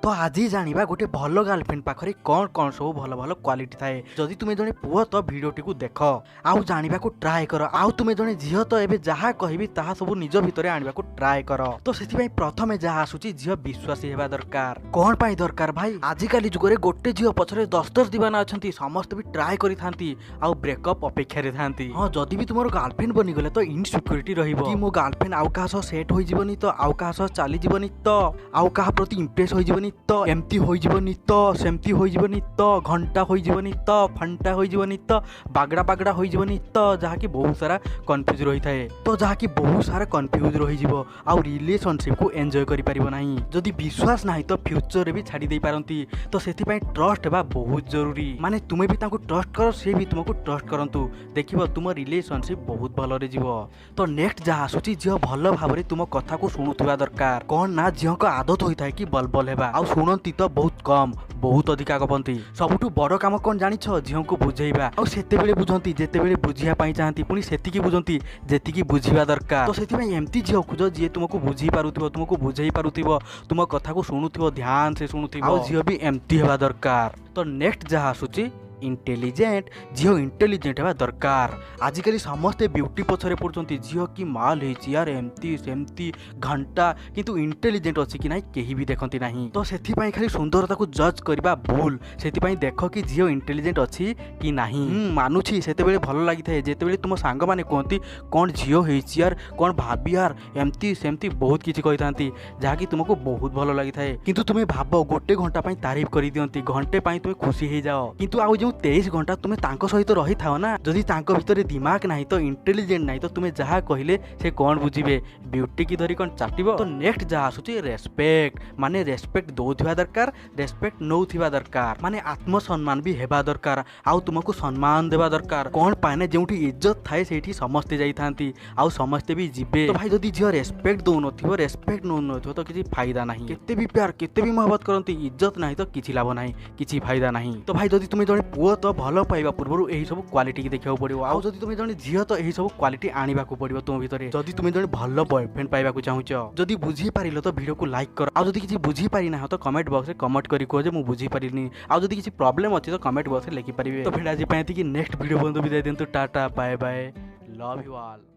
तो आज जानिबा गोटे भल गर्लफ्रेंड पाखरे कौन कौन सब भल भल क्वालिटी थाए। जदि तुमे जने पुओ तो भिडियोटी को देख आउ जानिबा को ट्राए कर। आउ तुमे जने झियो तो एबे जहा कहबी ताहा सब निज भितरे आनिबा को ट्राए कर। तो सेति पई प्रथमे जहा आसुची झियो विश्वासी हेबा दरकार। कोन पई दरकार भाई, आजि काली जुगरे गोटे झियो पछरे 10-10 दीवाना अछंती। समस्त भी ट्राए करि थांती आउ ब्रेकअप अपेक्षा रे थांती। हां जदि भी तुमरो गर्लफ्रेंड बनि गले तो इनसिक्योरिटी रहिबो कि मो गर्लफ्रेंड आउ का सह सेट होई जीवनी तो आउ का सह चाली जीवनी तो आउ का प्रति इंप्रेस होई जीवनी तो एमती होई जीवनी तो सेमती होई जीवनी तो घंटा होई जीवनी तो फंटा होई जीवनी तो बागड़ा बागड़ा होई जीवनी तो जहा कि बहुत सारा कंफ्यूज रही थाए। तो जहा कि बहुत सारा कंफ्यूज रही जीवो आउ रिलेशनशिप को एंजॉय करि परिबो नाही। जदि विश्वास नाही तो फ्यूचर रे भी छाडी देई पारंती। तो सेति पई ट्रस्ट हेबा बहुत जरूरी। माने तुमे भी तांको ट्रस्ट करो, से भी तुमको ट्रस्ट करंतु, देखिबो तुम रिलेशनशिप बहुत भल रे जीवो। तो नेक्स्ट जहा आसुची झियो भल भाबरे तुम कथा को सुनुथुवा दरकार। कोन ना झियो को आदत होई थाए कि बलबल हेबा आउ सुनंती तो बहुत कम, बहुत अधिका गपंती। सबुठु बड़ काम कोन जानिछ, झियो को बुझेइबा। आउ सेते बेले बुझंती जेते बेले बुझिया पई चाहंती, पुनी सेति की बुझंती जेति की बुझिबा दरकार। तो सेति पई एम्ति झियो खुज जे तुमको बुझी पारुथिबो, तुमको बुझेई पारुथिबो, तुम कथा को सुनुथिबो, ध्यान से सुनुथिबो। आउ झियो भी एम्ति हेबा दरकार। तो नेक्स्ट जहा आसुची इंटेलिजेंट। झियो इंटेलिजेंट हेबा दरकार। आजिकली समस्ते ब्यूटी पछरे पड़ुचंती, झियो की माल हेची यार एम्ति सेम्ति घंटा, किंतु इंटेलिजेंट अछि कि नाही केही भी देखंती नाही। तो सेथि पई खाली सुंदरता को जज करबा भूल। सेथि पई देखो कि झियो इंटेलिजेंट अछि कि नाही। मानुछि सेते बेले भलो लागि थाए जेते बेले तुम सांग माने कोंती कोन झियो हेची यार, कोन भाबी यार एम्ति सेम्ति बहुत किछि कहि थांती, जहा कि तुमको बहुत भलो लागि थाए। किंतु तुमे भाबो गोटे घंटा पई तारीफ करि दियंती, घंटे पई तुमे खुशी हे जाओ। किंतु आउ 23 घंटा तुमे तांको सहित रही थाओ ना, जदि तांको भितरे दिमाग नाही तो इंटेलिजेंट नाही तो तुमे जहा कहिले से कोन बुझिबे, ब्यूटी की धरी कोन चाटिबो। तो नेक्स्ट जहा आसुची रेस्पेक्ट। माने रेस्पेक्ट दोथिबा दरकार, रेस्पेक्ट नौथिबा दरकार। माने आत्मसम्मान भी हेबा दरकार, आउ तुमको सम्मान देबा दरकार। कोन पाने जेउठी इज्जत थाए सेठी समस्ते जाई थांती आउ समस्ते भी जिबे। तो भाई जदि झियो रेस्पेक्ट दउ नथिबो, रेस्पेक्ट नउ नथिबो तो किछि फायदा नाही। केते भी प्यार केते भी मोहब्बत करंती, इज्जत नाही तो किछि लाभ नाही, किछि फायदा नाही। तो भाई जदि तुमे जणे पुओ तो भल पाइबा पूर्व यही सब क्वालिटी की देखा पड़ो। आउ जदि तुम जने झियो तो यही सब क्वालिटी आनिबा को पड़ो तुम भितर। जदि तुम जने भल बॉयफ्रेंड पाइबा को चाहूच, जदि बुझी पारिलो तो वीडियो को लाइक कर। आउ जदि किछि बुझी पारि ना तो कमेंट बॉक्स रे कमेंट करी कहो जे मु बुझी पारिनी। आउ जदि किछि प्रॉब्लम अछि तो कमेंट बॉक्स रे लिखि पारिबे। तो भिडा जे पाएती कि नेक्स्ट वीडियो बंदु विदाय देंतु। Tata bye bye, love you all.